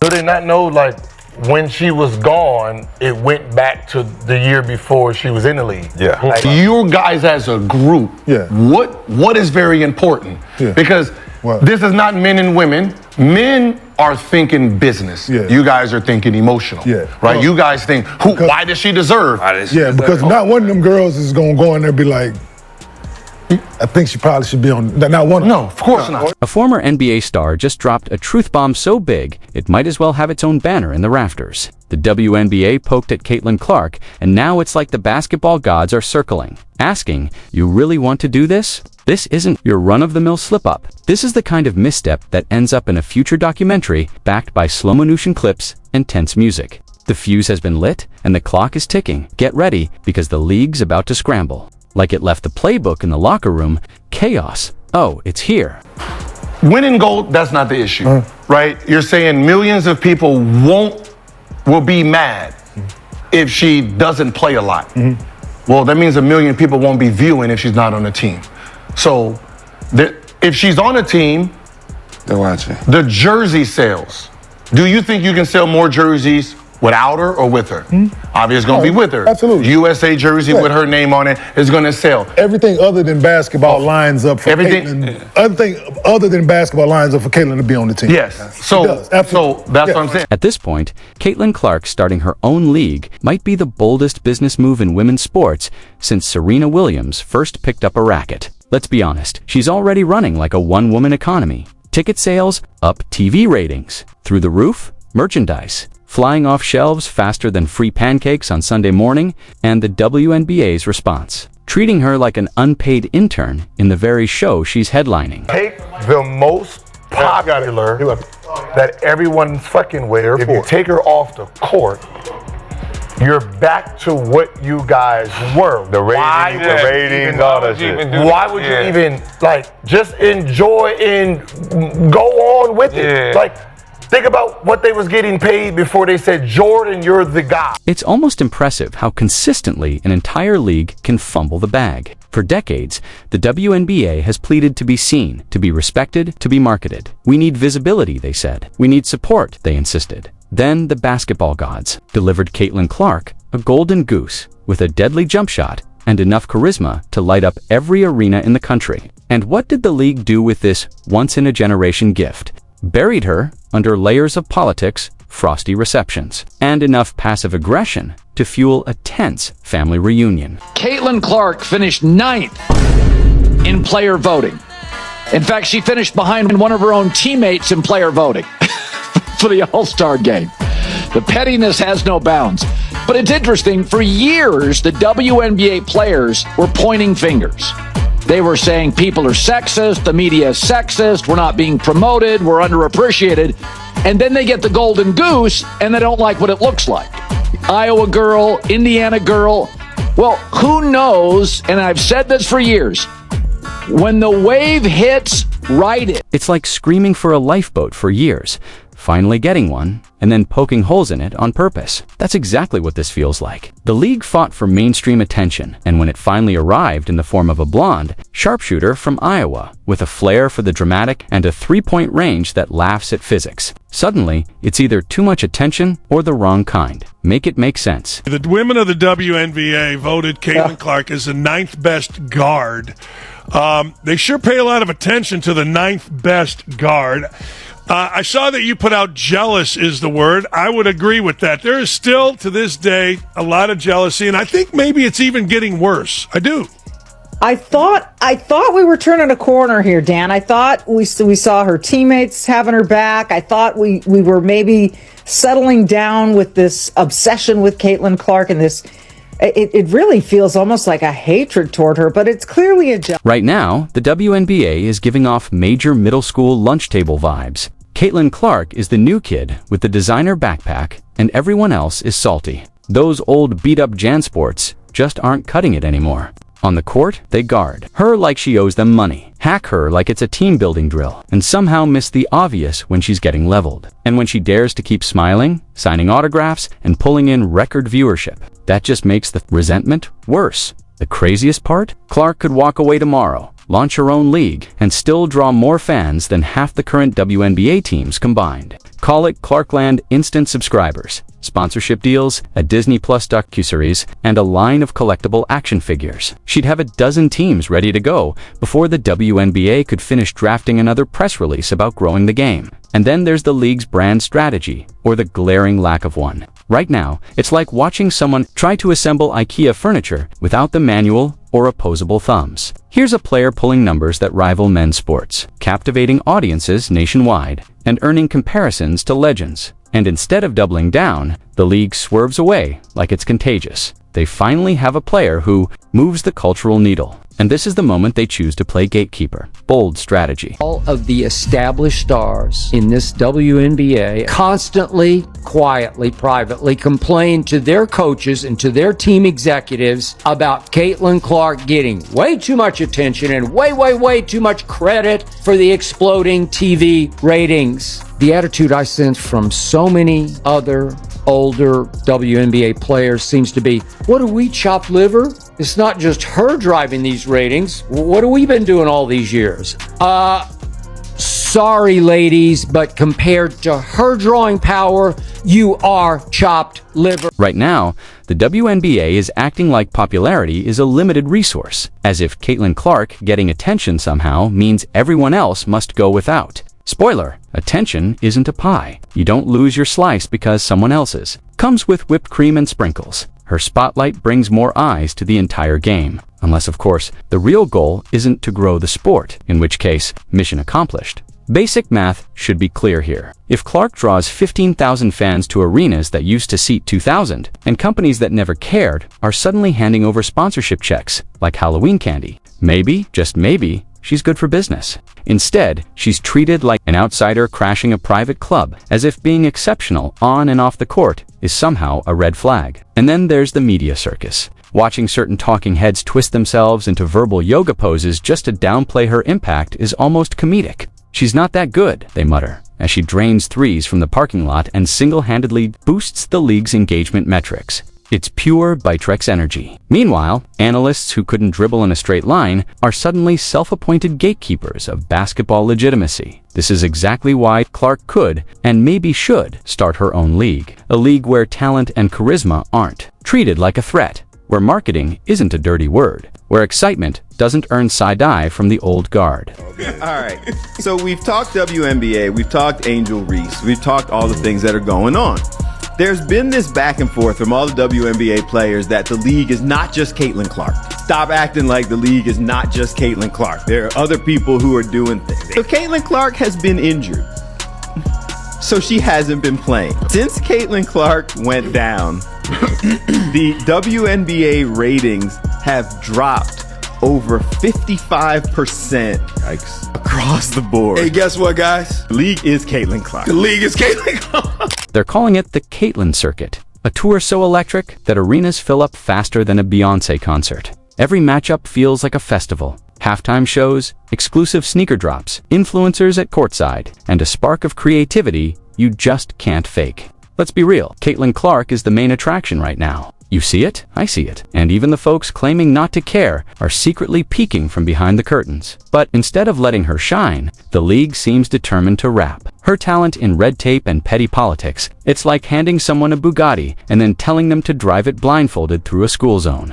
Do they not know, like, when she was gone, it went back to the year before she was in the league? Yeah. Like, You guys as a group, Yeah. what is very important? Yeah. Because What? this is not men and women. Men are thinking business. Yeah. You guys are thinking emotional. Yeah. Right? Well, you guys think, why does she deserve? Yeah, because not one of them girls is gonna go in there and be like, I think she probably should be on. Not one of them. No, of course not. A former NBA star just dropped a truth bomb so big, it might as well have its own banner in the rafters. The WNBA poked at Caitlin Clark, and now it's like the basketball gods are circling, asking, you really want to do this? This isn't your run-of-the-mill slip-up. This is the kind of misstep that ends up in a future documentary backed by slow-motion clips and tense music. The fuse has been lit, and the clock is ticking. Get ready, because the league's about to scramble. Like it left the playbook in the locker room, chaos. Oh, it's here. Winning gold, that's not the issue, right? You're saying millions of people will be mad if she doesn't play a lot. Well, that means a million people won't be viewing if she's not on the team. So if she's on a team, They're watching. the jersey sales. Do you think you can sell more jerseys without her or with her? Obviously, it's going to be with her. Absolutely. USA jersey Yeah. with her name on it is going to sell. Everything other than basketball lines up for Everything- Caitlin. Everything other than basketball lines up for Caitlin to be on the team. Yes. So, does, absolutely. so that's Yeah. what I'm saying. At this point, Caitlin Clark starting her own league might be the boldest business move in women's sports since Serena Williams first picked up a racket. Let's be honest, she's already running like a one-woman economy. Ticket sales up, TV ratings through the roof, merchandise flying off shelves faster than free pancakes on Sunday morning, and the WNBA's response, treating her like an unpaid intern in the very show she's headlining. take the most popular that everyone's fucking with. If you take her off the court, you're back to what you guys were. The ratings, all that shit. Why would you even, like, just enjoy and go on with it? Yeah. Like, think about what they was getting paid before they said, Jordan, you're the guy. It's almost impressive how consistently an entire league can fumble the bag. For decades, the WNBA has pleaded to be seen, to be respected, to be marketed. We need visibility, they said. We need support, they insisted. Then the basketball gods delivered Caitlin Clark a golden goose with a deadly jump shot and enough charisma to light up every arena in the country. And what did the league do with this once-in-a-generation gift? Buried her under layers of politics, frosty receptions, and enough passive aggression to fuel a tense family reunion. Caitlin Clark finished 9th in player voting. In fact, she finished behind one of her own teammates in player voting for the All-Star game. The pettiness has no bounds. But it's interesting, for years, the WNBA players were pointing fingers. They were saying people are sexist, the media is sexist, we're not being promoted, we're underappreciated. And then they get the golden goose and they don't like what it looks like. Iowa girl, Indiana girl. Well, who knows, and I've said this for years, when the wave hits, ride it. It's like screaming for a lifeboat for years, finally getting one, and then poking holes in it on purpose. That's exactly what this feels like. The league fought for mainstream attention, and when it finally arrived in the form of a blonde sharpshooter from Iowa, with a flair for the dramatic and a three-point range that laughs at physics, suddenly, it's either too much attention or the wrong kind. Make it make sense. The women of the WNBA voted Caitlin Clark as the 9th best guard. They sure pay a lot of attention to the 9th best guard. I saw that you put out jealous is the word. I would agree with that. There is still, to this day, a lot of jealousy, and I think maybe it's even getting worse. I do. I thought we were turning a corner here, Dan. I thought we saw her teammates having her back. I thought we were maybe settling down with this obsession with Caitlin Clark and this. It really feels almost like a hatred toward her, but it's clearly a jealousy. Right now, the WNBA is giving off major middle school lunch table vibes. Caitlin Clark is the new kid with the designer backpack, and everyone else is salty. Those old beat-up JanSports just aren't cutting it anymore. On the court, they guard her like she owes them money, hack her like it's a team-building drill, and somehow miss the obvious when she's getting leveled. And when she dares to keep smiling, signing autographs, and pulling in record viewership, that just makes the resentment worse. The craziest part? Clark could walk away tomorrow, launch her own league, and still draw more fans than half the current WNBA teams combined. Call it Clarkland instant subscribers, sponsorship deals, a Disney Plus docuseries, and a line of collectible action figures. She'd have a dozen teams ready to go before the WNBA could finish drafting another press release about growing the game. And then there's the league's brand strategy, or the glaring lack of one. Right now, it's like watching someone try to assemble IKEA furniture without the manual or opposable thumbs. Here's a player pulling numbers that rival men's sports, captivating audiences nationwide, and earning comparisons to legends. And instead of doubling down, the league swerves away like it's contagious. They finally have a player who moves the cultural needle. And this is the moment they choose to play gatekeeper. Bold strategy. All of the established stars in this WNBA constantly, quietly, privately complain to their coaches and to their team executives about Caitlin Clark getting way too much attention and way too much credit for the exploding TV ratings. The attitude I sense from so many other older WNBA players seems to be, what are we, chopped liver? It's not just her driving these ratings. What have we been doing all these years? Sorry, ladies, but compared to her drawing power, you are chopped liver. Right now, the WNBA is acting like popularity is a limited resource, as if Caitlin Clark getting attention somehow means everyone else must go without. Spoiler, attention isn't a pie. You don't lose your slice because someone else's. Comes with whipped cream and sprinkles. Her spotlight brings more eyes to the entire game. Unless, of course, the real goal isn't to grow the sport, in which case, mission accomplished. Basic math should be clear here. If Clark draws 15,000 fans to arenas that used to seat 2,000, and companies that never cared are suddenly handing over sponsorship checks, like Halloween candy, maybe, just maybe, she's good for business. Instead, she's treated like an outsider crashing a private club, as if being exceptional on and off the court is somehow a red flag. And then there's the media circus. Watching certain talking heads twist themselves into verbal yoga poses just to downplay her impact is almost comedic. She's not that good, they mutter, as she drains threes from the parking lot and single-handedly boosts the league's engagement metrics. It's pure Bitrex energy. Meanwhile, analysts who couldn't dribble in a straight line are suddenly self-appointed gatekeepers of basketball legitimacy. This is exactly why Clark could, and maybe should, start her own league. A league where talent and charisma aren't treated like a threat, where marketing isn't a dirty word, where excitement doesn't earn side-eye from the old guard. All right, so we've talked WNBA, we've talked Angel Reese, we've talked all the things that are going on. There's been this back and forth from all the WNBA players that the league is not just Caitlin Clark. Stop acting like the league is not just Caitlin Clark. There are other people who are doing things. So Caitlin Clark has been injured, so she hasn't been playing. Since Caitlin Clark went down, the WNBA ratings have dropped over 55%. Yikes. Across the board. Hey, guess what, guys? The league is Caitlin Clark. The league is Caitlin Clark. They're calling it the Caitlin Circuit, a tour so electric that arenas fill up faster than a Beyoncé concert. Every matchup feels like a festival. Halftime shows, exclusive sneaker drops, influencers at courtside, and a spark of creativity you just can't fake. Let's be real, Caitlin Clark is the main attraction right now. You see it, I see it, and even the folks claiming not to care are secretly peeking from behind the curtains. But instead of letting her shine, the league seems determined to wrap her talent in red tape and petty politics. It's like handing someone a Bugatti and then telling them to drive it blindfolded through a school zone.